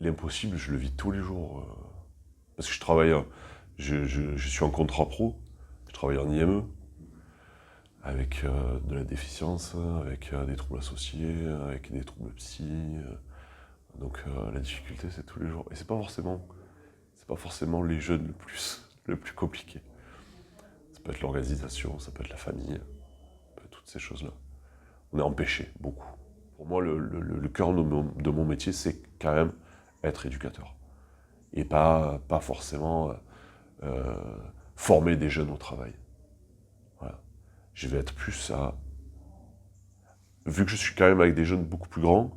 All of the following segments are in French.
L'impossible, je le vis tous les jours. Parce que je travaille, je suis en contrat pro, je travaille en IME, avec de la déficience, avec des troubles associés, avec des troubles psy. Donc la difficulté, c'est tous les jours. Et c'est pas forcément les jeunes le plus compliqué. Ça peut être l'organisation, ça peut être la famille, ça peut être toutes ces choses-là. On est empêché, beaucoup. Pour moi, le cœur de mon métier, c'est quand même être éducateur. Et pas forcément former des jeunes au travail. Voilà. Je vais être plus à... Vu que je suis quand même avec des jeunes beaucoup plus grands,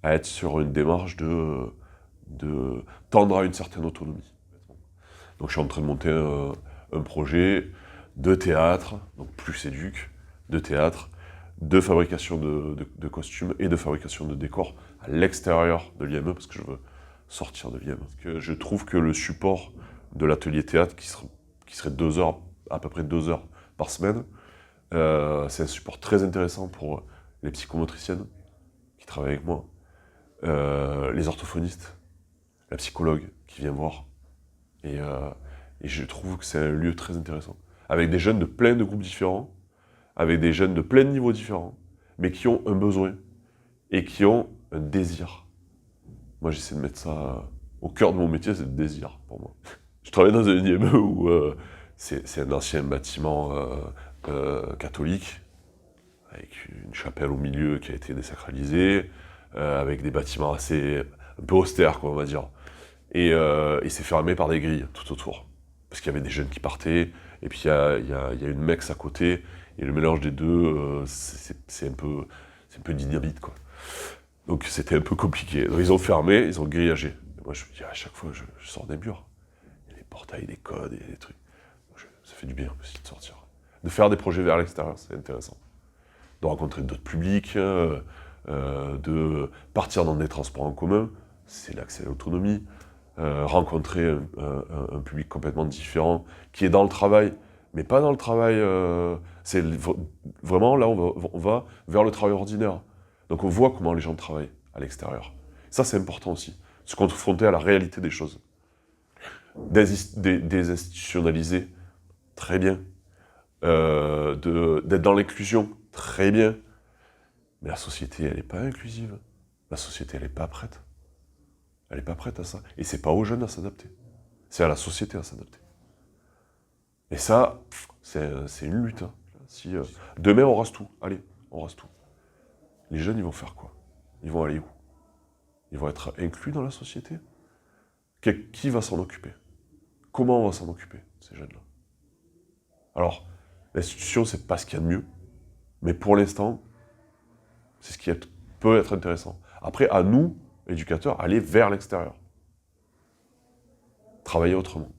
à être sur une démarche de tendre à une certaine autonomie. Donc je suis en train de monter un projet de théâtre, donc plus éduque, de théâtre, de fabrication de costumes et de fabrication de décors à l'extérieur de l'IME, parce que je veux sortir de l'IME. Parce que je trouve que le support de l'atelier théâtre, qui serait 2 heures, à peu près 2 heures par semaine, c'est un support très intéressant pour les psychomotriciennes qui travaillent avec moi, les orthophonistes, la psychologue qui vient voir. Et je trouve que c'est un lieu très intéressant. Avec des jeunes de plein de groupes différents, avec des jeunes de plein de niveaux différents, mais qui ont un besoin et qui ont un désir. Moi, j'essaie de mettre ça au cœur de mon métier, c'est le désir pour moi. Je travaille dans un IME où c'est un ancien bâtiment catholique, avec une chapelle au milieu qui a été désacralisée, avec des bâtiments assez un peu austères, quoi, on va dire. Et c'est fermé par des grilles tout autour. Parce qu'il y avait des jeunes qui partaient, et puis il y a une MEX à côté, et le mélange des deux, c'est un peu dynamite, quoi. Donc c'était un peu compliqué. Donc ils ont fermé, ils ont grillagé. Et moi je me dis, à chaque fois, je sors des murs. Il y a des portails, des codes, et des trucs. Ça fait du bien aussi de sortir. De faire des projets vers l'extérieur, c'est intéressant. De rencontrer d'autres publics, de partir dans des transports en commun, c'est l'accès à l'autonomie. Rencontrer un public complètement différent, qui est dans le travail, mais pas dans le travail... c'est vraiment là, on va vers le travail ordinaire. Donc on voit comment les gens travaillent à l'extérieur. Ça, c'est important aussi. Se confronter à la réalité des choses. Désinstitutionnaliser, très bien. D'être dans l'inclusion, très bien. Mais la société, elle n'est pas inclusive. La société, elle n'est pas prête. Elle n'est pas prête à ça. Et c'est pas aux jeunes à s'adapter. C'est à la société à s'adapter. Et ça, c'est une lutte. Hein. Si, demain, on rase tout. Allez, on rase tout. Les jeunes, ils vont faire quoi? Ils vont aller où? Ils vont être inclus dans la société? Qui va s'en occuper? Comment on va s'en occuper, ces jeunes-là? Alors, l'institution, c'est pas ce qu'il y a de mieux. Mais pour l'instant, c'est ce qui peut être intéressant. Après, à nous, éducateurs, aller vers l'extérieur. Travailler autrement.